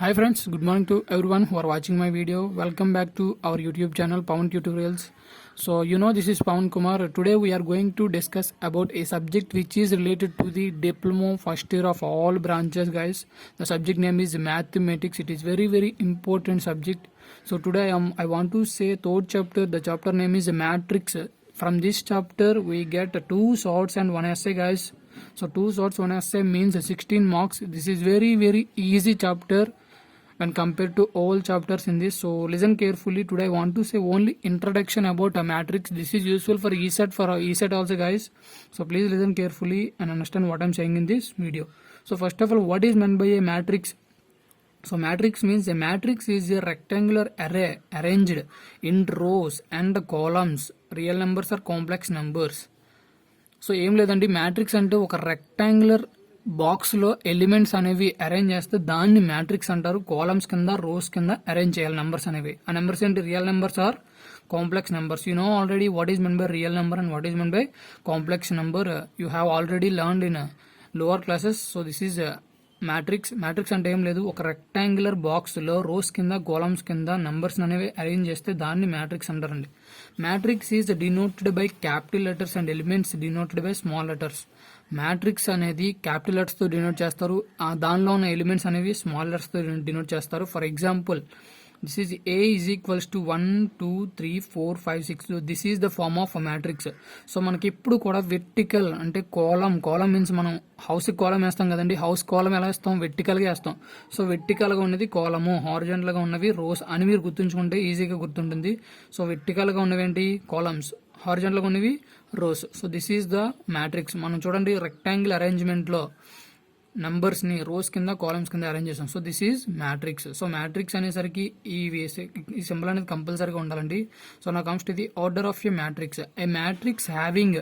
Hi friends, good morning to everyone who are watching my video. Welcome back to our YouTube channel Pawan Tutorials. So this is Pawan Kumar. Today we are going to discuss about a subject which is related to the diploma first year of all branches, guys. The subject name is mathematics. It is very important subject. So today I want to say third chapter. The chapter name is matrix. From this chapter we get two shorts and one essay, guys. So two shorts, one essay means 16 marks. This is very easy chapter when compared to all chapters in this. So listen carefully. Today I want to say only introduction about a matrix. This is useful for ESET also, guys. So please listen carefully and understand what I'm saying in this video. So first of all, what is meant by a matrix? So matrix means a matrix is a rectangular array arranged in rows and columns. Real numbers or complex numbers. So ఏం లేదండి, matrix అంటే ఒక rectangular బాక్స్లో elements అనేవి arrange చేస్తే దాన్ని matrix అంటారు. Columns కింద రోస్ కింద అరేంజ్ చేయాలి నెంబర్స్ అనేవి. ఆ నెంబర్స్ ఏంటి? Real numbers or complex numbers. You know already what is meant by real number and what is meant by complex number. You have already learned in lower classes. So this is matrix అంటే ఏం లేదు, ఒక rectangular box లో rows కింద columns కింద numbers అనేవి arrange చేస్తే దాన్ని మ్యాట్రిక్స్ అంటారండి. Matrix is denoted by capital letters and elements denoted by small letters. Matrix అనేది క్యాపిటల్ లెటర్స్ తో డినోట్ చేస్తారు, దానిలో ఉన్న ఎలిమెంట్స్ అనేవి స్మాల్ లెటర్స్ తో డినోట్ చేస్తారు. For example, this is A is equals to 1 2 3 4 5 6. So this is the form of a matrix. So మనకి ఇప్పుడు కూడా వెర్టికల్ అంటే కాలం మీన్స్ మనం హౌస్ కాలం వేస్తాం కదండి. హౌస్ కాలం ఎలా వేస్తాం? వెర్టికల్ గా వేస్తాం. సో వెర్టికల్ గా ఉన్నది కాలము, హారిజాంటల్ గా ఉన్నవి రోస్ అని మీరు గుర్తుంచుకుంటే ఈజీగా గుర్తుంటుంది. సో వెర్టికల్ గా ఉన్నవి ఏంటి? కాలమ్స్, హారిజాంటల్ గా ఉన్నవి rows. So this is the matrix. మనం చూడండి రెక్టాంగిల్ అరేంజ్మెంట్ లో నంబర్స్ ని రోస్ కింద కాలమ్స్ కింద అరేంజ్ చేస్తాం. So this is matrix. So matrix అనేసరికి ఈ సింబల్ అనేది కంపల్సరీగా ఉండాలండి. So now comes to the order of a matrix. A matrix having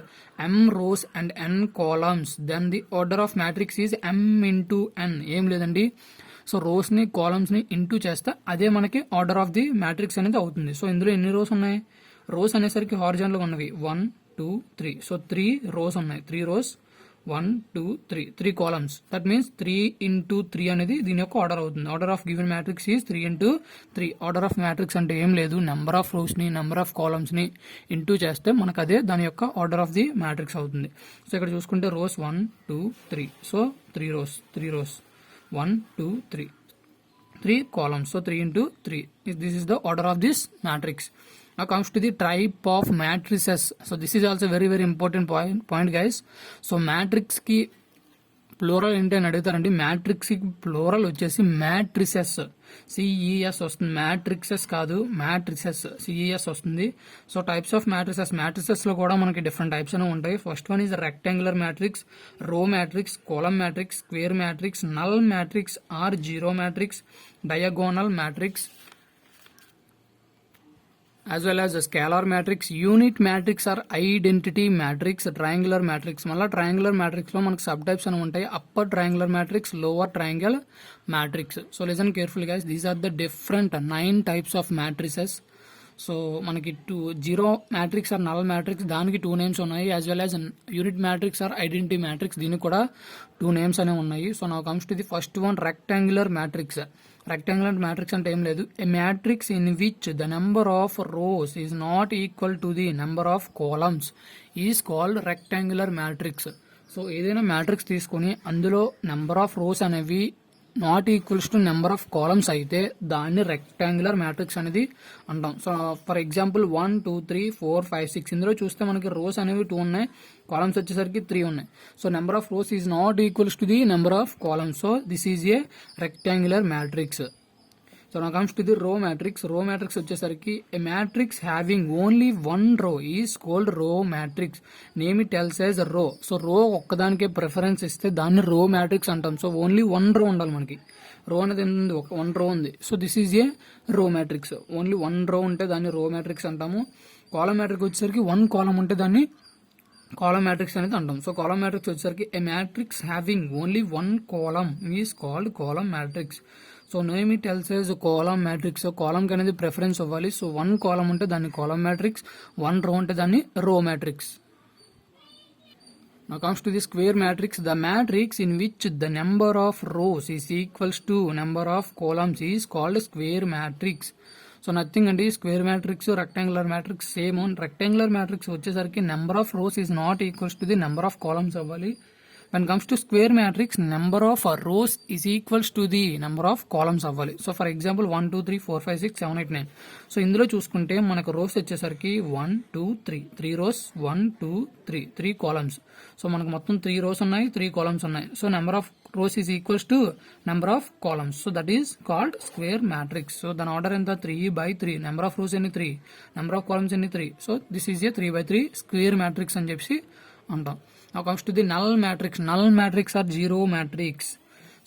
m rows and n columns, then the order of matrix is m into n. ఏం లేదండి, so rows ని columns ని into చేస్తే అదే మనకి ఆర్డర్ ఆఫ్ ది మ్యాట్రిక్స్ అనేది అవుతుంది. So ఇందులో ఎన్ని రోస్ ఉన్నాయి? రోస్ అనేసరికి హారిజాంటల్ గా ఉన్నవి 1 2 3. సో 3 రోస్ ఉన్నాయి. 3 rows, 1 2 3, 3 columns. That means 3 into 3 అనేది దీని యొక్క ఆర్డర్ అవుతుంది. Order of given matrix is 3 into 3. Order of matrix అంటే ఏం లేదు, నెంబర్ ఆఫ్ రోస్ ని నెంబర్ ఆఫ్ కాలమ్స్ ని ఇంటూ చేస్తే మనకు అదే దాని యొక్క ఆర్డర్ ఆఫ్ ది మ్యాట్రిక్స్ అవుతుంది. సో ఇక్కడ చూసుకుంటే rows 1 2 3. So 3 rows 1 2 3, 3 columns. So 3 into 3. This is the order of this matrix. Now comes to the type of matrices. So this is also very important point, guys. So matrix ki plural ఏంటి అని అడుగుతారండి. Matrix కి plural వచ్చేసి matrices, C E S వస్తుంది. Matrixes కాదు, matrices, C E S వస్తుంది. So types of matrices లో కూడా మనకి డిఫరెంట్ టైప్స్ అనేవి ఉంటాయి. First one is rectangular matrix, row matrix, column matrix, square matrix, null matrix or zero matrix, diagonal matrix, as well as a scalar matrix, unit matrix or identity matrix, triangular matrix. మళ్ళీ triangular matrix లో మనకు sub types అని ఉంటాయి. Upper triangular matrix, lower triangle matrix. So listen careful guys, these are the different 9 types of matrices. So మనకి zero matrix or null matrix, దానికి 2 names ఉన్నాయి. As well as unit matrix or identity matrix, దీనికి కూడా 2 names అనేవి ఉన్నాయి. So now comes to the first one, rectangular matrix. Rectangular matrix అంటే ఏం లేదు, ఏ matrix in which the number of rows is not equal to the number of columns is called rectangular matrix. So ఏదైనా matrix తీసుకుని అందులో number of rose అనేవి not equals to number of columns అయితే దాన్ని rectangular matrix అనేది అంటాం. So for example 1 2 3 4 5 6. ఇందులో చూస్తే మనకి రోస్ అనేవి 2 ఉన్నాయి, కాలమ్స్ వచ్చేసరికి 3 ఉన్నాయి. So number of rows is not equals to the number of columns. So this is a rectangular matrix. So now comes to the row matrix. Row matrix వచ్చేసరికి a matrix having only 1 row is called row matrix. Name it tells as row. So row ఒక్కదానికే preference ఇస్తే దాన్ని రో matrix అంటాం. So only 1 రో ఉండాలి మనకి. రో అనేది ఉంది, 1 రో ఉంది. సో దిస్ ఈజ్ ఏ రో మ్యాట్రిక్స్. ఓన్లీ 1 రో ఉంటే దాన్ని రో మ్యాట్రిక్స్ అంటాము. కాలమ్ మ్యాట్రిక్స్ వచ్చేసరికి 1 కాలమ్ ఉంటే దాన్ని కాలమ్ మ్యాట్రిక్స్ అనేది అంటాం. సో కాలమ్ మ్యాట్రిక్స్ వచ్చేసరికి a matrix having only 1 column is called column matrix. So name it tells as column matrix. Column కి అనేది ప్రిఫరెన్స్ ఇవ్వాలి. సో 1 కాలమ్ ఉంటే దాన్ని కాలమ్ మ్యాట్రిక్స్, 1 రో ఉంటే దాన్ని రో matrix. Now comes to the square matrix. The matrix in which the number of rows is equals to number of columns is called square matrix. So nothing అండి, square matrix rectangular matrix same. Rectangular matrix వచ్చేసరికి number of rows is not equals to the number of columns అవ్వాలి. When comes to square matrix, number of rows is equals to the number of columns అవ్వాలి. So for example 1 2 3 4 5 6 7 8 9. So ఇందులో చూసుకుంటే మనకు rose వచ్చేసరికి 1 2 3 3 rows 1 2 3 3 columns. So మనకు మొత్తం 3 rows ఉన్నాయి, 3 columns ఉన్నాయి. So number of rows is equals to number of columns. So that is called square matrix. So దాని ఆర్డర్ ఎంత 3/3. నెంబర్ ఆఫ్ రోస్ ఎన్ని 3, నెంబర్ ఆఫ్ కాలమ్స్ ఎన్ని 3. So this is A 3/3 square matrix అని చెప్పి అంటాం. Now comes to the null matrix. Null matrix are zero matrix.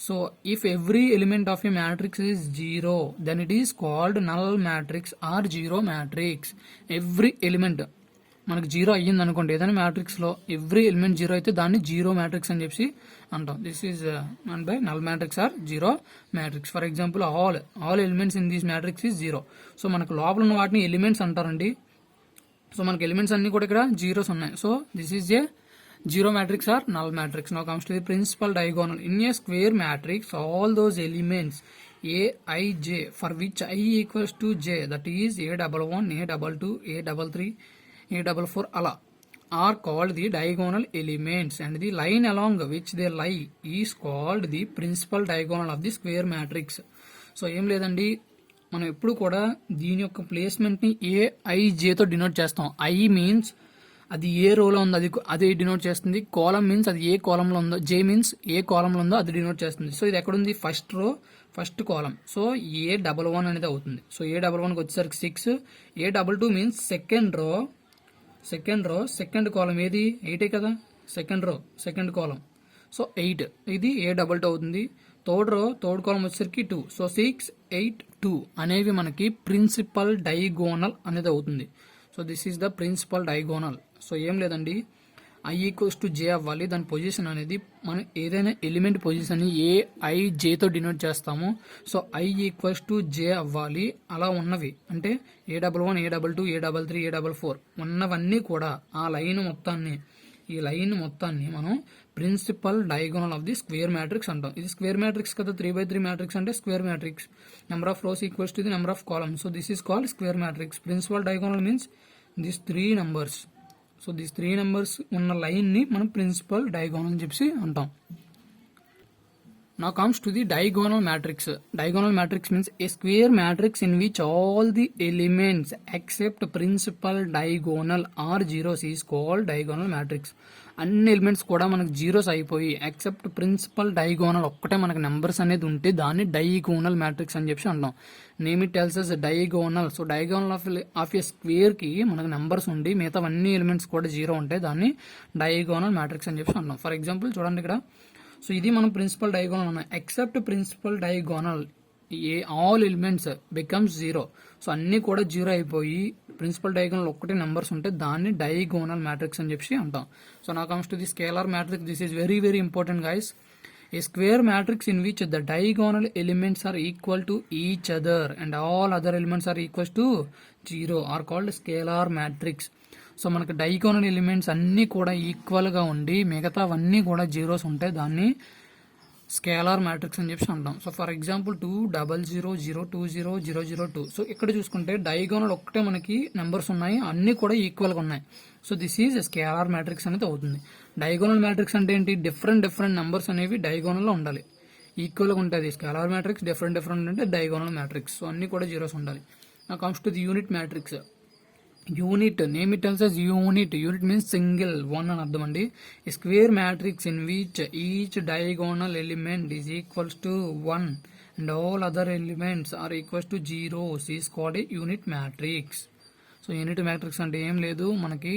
So if every element of a matrix is zero, then it is called null matrix or zero matrix. Every element మనకు zero అయ్యింది అనుకోండి ఏదైనా matrix లో, every element zero అయితే దాన్ని zero matrix అని చెప్పి అంటాం. This is and by null matrix or zero matrix. For example all elements in this matrix is zero. So మనకు లోపల ఉన్న వాటిని ఎలిమెంట్స్ అంటారండి. సో మనకి ఎలిమెంట్స్ అన్ని కూడా ఇక్కడ జీరోస్ ఉన్నాయి. So this is A zero matrix or null matrix. Now comes to the principal diagonal. In a square matrix, all those elements a, I, j for which I equals to j, that is a11, a22, a33, a44 ala, are called the diagonal elements, and the line along which they lie is called the principal diagonal of the square matrix. So ఏం లేదండి, మనం ఎప్పుడు కూడా దీని యొక్క placement ని A I జే తో denote చేస్తాం. ఐ మీన్స్ అది ఏ రోలో ఉందో అది డినోట్ చేస్తుంది. కాలమ్ మీన్స్ అది ఏ కాలంలో ఉందో, జే మీన్స్ ఏ కాలంలో ఉందో అది డినోట్ చేస్తుంది. సో ఇది ఎక్కడుంది, ఫస్ట్ రో ఫస్ట్ కాలం. సో a11 అనేది అవుతుంది. సో a11కి వచ్చేసరికి 6. a22 means second row second column. ఏది 8 కదా, second row second column. So 8 ఇది a22 అవుతుంది. థర్డ్ కాలం వచ్చేసరికి 2. సో 6 8 2 అనేవి మనకి ప్రిన్సిపల్ డైగోనల్ అనేది అవుతుంది. So this is the principal diagonal. So ఏం లేదండి, ఐ ఈక్వల్స్ టు జే అవ్వాలి. దాని పొజిషన్ అనేది మనం ఏదైనా ఎలిమెంట్ పొజిషన్ ని ఏ ఐ జేతో డినోట్ చేస్తాము. సో ఐ ఈక్వల్స్ టు జే అవ్వాలి. అలా ఉన్నవి అంటే a11, a22, a33, a44 ఉన్నవన్నీ కూడా ఆ ఈ లైన్ మొత్తాన్ని మనం principal diagonal of the square matrix అంటాం. ఇది స్క్వేర్ మ్యాట్రిక్స్ కదా, 3/3 మ్యాట్రిక్స్ అంటే square matrix. Number of rows equals to the number of columns. So this is called square matrix. Principal diagonal means this 3 numbers. So this 3 numbers ఉన్న line ని మనం principal diagonal అని చెప్పి అంటాం. Now comes to the diagonal matrix. Diagonal matrix means a square matrix in which all the elements except principal diagonal are zeros is called diagonal matrix. అన్ని elements కూడా మనకు zeros అయిపోయి except principal diagonal ఒక్కటే మనకు numbers అనేది ఉంటే దాన్ని diagonal matrix అని చెప్పి అంటాం. Name it tells us diagonal. So diagonal of A square కి మనకు నెంబర్స్ ఉండి మిగతా అన్ని ఎలిమెంట్స్ కూడా జీరో ఉంటాయి, దాన్ని డయాగోనల్ మ్యాట్రిక్స్ అని చెప్పి అంటాం. ఫర్ ఎగ్జాంపుల్ చూడండి ఇక్కడ. సో ఇది మనం ప్రిన్సిపల్ డయాగోనల్ అన్నాం. Except principal diagonal all elements becomes zero. So అన్ని కూడా జీరో అయిపోయి ప్రిన్సిపల్ డయాగోనల్ ఒక్కటే నెంబర్స్ ఉంటే దాన్ని డయాగోనల్ మ్యాట్రిక్స్ అని చెప్పి అంటాం. So now comes to the scalar matrix. This is very very important guys. A square matrix in which the diagonal elements are equal to each other and all other elements are equal to 0 are called scalar matrix. So మనకి diagonal elements అన్ని కూడా equal గా ఉండి మిగతావన్నీ కూడా zeros ఉంటాయి, దాన్ని scalar matrix అని చెప్పి అంటాం. So for example 2 0 0 0 2 0 0 0 2. సో ఇక్కడ చూసుకుంటే డయాగోనల్ ఒక్కటే మనకి నెంబర్స్ ఉన్నాయి, అన్ని కూడా ఈక్వల్ గా ఉన్నాయి. So this is scalar matrix అనేది అవుతుంది. డయాగోనల్ మ్యాట్రిక్స్ అంటే ఏంటి, డిఫరెంట్ నెంబర్స్ అనేవి డయాగోనల్ లో ఉండాలి, ఈక్వల్ గా ఉంటుంది. స్కేలార్ మ్యాట్రిక్స్ డిఫరెంట్ అంటే డయాగోనల్ మ్యాట్రిక్స్. సో అన్ని కూడా జీరోస్ ఉండాలి. నా comes to the unit matrix. Unit name it tells us unit means single, one అని అర్థం అండి. Square matrix in which each diagonal element is equals to 1 and all other elements are equals to 0 is called a unit matrix. So unit matrix అంటే ఏం లేదు, మనకి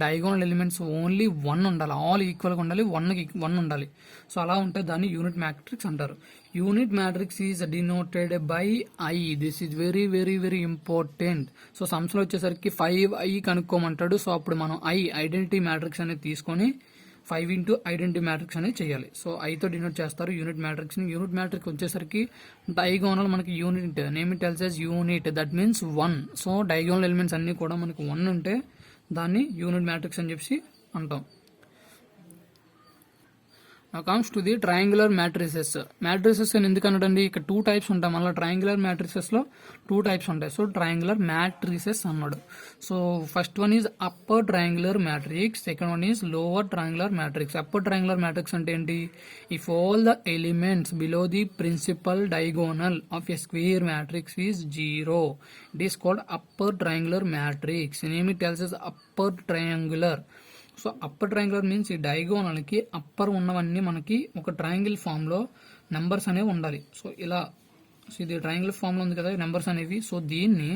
diagonal elements only 1 ఉండాలి, all equal గా ఉండాలి, 1 ఉండాలి. సో అలా ఉంటే దాన్ని యూనిట్ మ్యాట్రిక్స్ అంటారు. Unit matrix is denoted by I. This is very very very important. So sums లో వచ్చేసరికి 5i కనుక్కోమంటాడు. సో అప్పుడు మనం ఐడెంటిటీ మ్యాట్రిక్స్ అనేది తీసుకొని 5 ఇంటూ ఐడెంటిటీ మ్యాట్రిక్స్ అనేది చేయాలి. సో ఐతో డినోట్ చేస్తారు యూనిట్ మ్యాట్రిక్స్ ని. యూనిట్ మ్యాట్రిక్స్ వచ్చేసరికి డయాగోనల్ మనకి unit, name it tells us unit, that means 1. So diagonal elements అన్ని కూడా మనకి 1 ఉంటే దాన్ని యూనిట్ మ్యాట్రిక్స్ అని చెప్పి అంటాం. Now comes to the triangular matrices. Matrices అని ఎందుకు అన్నాడండి, ఇక్కడ 2 టైప్స్ ఉంటాయి. మళ్ళీ ట్రయాంగులర్ మ్యాట్రిసెస్ లో 2 టైప్స్ ఉంటాయి. సో ట్రయాంగులర్ మ్యాట్రిసెస్ అన్నాడు. So first one is upper triangular matrix, second one is lower triangular matrix. Upper triangular matrix అంటే ఏంటి, if all the elements below the principal diagonal of a square matrix is 0, it is called upper triangular matrix. Name it tells us upper triangular. So upper triangular means ఈ డయాగోనల్కి upper ఉన్నవన్నీ మనకి ఒక triangle ఫామ్లో numbers అనేవి ఉండాలి. So ఇలా, so ఇది ట్రయాంగిల్ ఫామ్లో ఉంది కదా నెంబర్స్ అనేవి. సో దీన్ని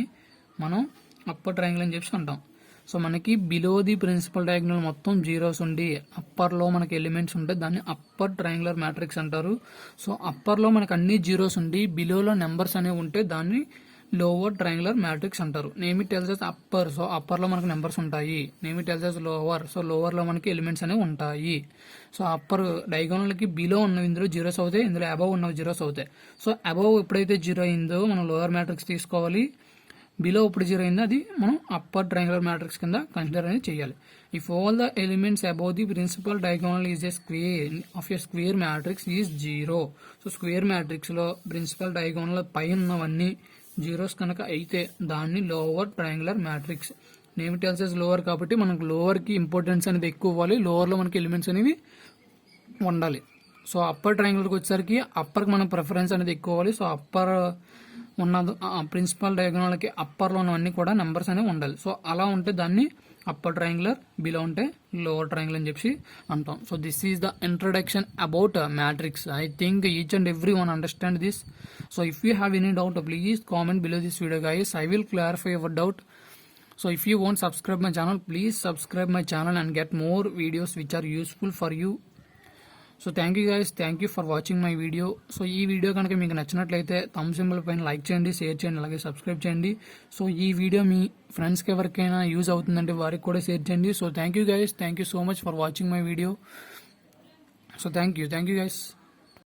మనం అప్పర్ ట్రయాంగిల్ అని చెప్పి అంటాం. సో మనకి బిలో ది ప్రిన్సిపల్ డయాగోనల్ మొత్తం జీరోస్ ఉండి అప్పర్లో మనకి ఎలిమెంట్స్ ఉంటాయి, దాన్ని అప్పర్ ట్రయాంగులర్ మ్యాట్రిక్స్ అంటారు. సో అప్పర్లో మనకి అన్ని జీరోస్ ఉండి బిలోలో నెంబర్స్ అనేవి ఉంటే దాన్ని లోవర్ ట్రయాంగులర్ మ్యాట్రిక్స్ అంటారు. Name it tells us upper, so అప్పర్లో మనకి నెంబర్స్ ఉంటాయి. Name it tells us lower, so లోవర్లో మనకి ఎలిమెంట్స్ అనేవి ఉంటాయి. సో అప్పర్ డయాగోనల్కి బిలో ఉన్నవి ఇందులో జీరోస్ అవుతాయి, ఇందులో అబవ్ ఉన్నవి జీరోస్ అవుతాయి. సో అబవ్ ఎప్పుడైతే జీరో అయిందో మనం లోవర్ మ్యాట్రిక్స్ తీసుకోవాలి, బిలో ఎప్పుడు జీరో అయిందో అది మనం అప్పర్ ట్రయాంగులర్ మ్యాట్రిక్స్ కింద కన్సిడర్ అనేది చేయాలి. If all the elements above the principal diagonal is a square of a square matrix is 0. So square మ్యాట్రిక్స్లో ప్రిన్సిపల్ డయాగోనల్ పై ఉన్నవన్నీ జీరోస్ కనుక అయితే దాన్ని lower triangular matrix. Name tells us lower కాబట్టి మనకు లోవర్కి ఇంపార్టెన్స్ అనేది ఎక్కువ ఇవ్వాలి, లోవర్లో మనకి ఎలిమెంట్స్ అనేవి ఉండాలి. సో అప్పర్ ట్రయాంగులర్కి వచ్చేసరికి అప్పర్కి మనం ప్రిఫరెన్స్ అనేది ఎక్కువ ఇవ్వాలి. సో అప్పర్ ఉన్న ప్రిన్సిపల్ డయాగోనల్కి అప్పర్లో ఉన్నవన్నీ కూడా నెంబర్స్ అనేవి ఉండాలి. సో అలా ఉంటే దాన్ని అప్పర్ ట్రయాంగులర్, బిలో ఉంటే లోవర్ ట్రయాంగిల్ అని చెప్పి అంటాం. So this is the introduction about matrix. I think each and every one understand this. So if you have any doubt please comment below this video guys, I will clarify your doubt. So if you won't subscribe my channel, please subscribe my channel and get more videos which are useful for you. So thank you guys, thank you for watching my video. So ఈ video కనుక మీకు నచ్చినట్లయితే thumb symbol పైన like చేయండి, share చేయండి, అలాగే subscribe చేయండి. So ఈ వీడియో మీ ఫ్రెండ్స్కి ఎవరికైనా యూజ్ అవుతుందంటే వారికి కూడా షేర్ చేయండి. So thank you guys, thank you so much for watching my video. So thank you guys.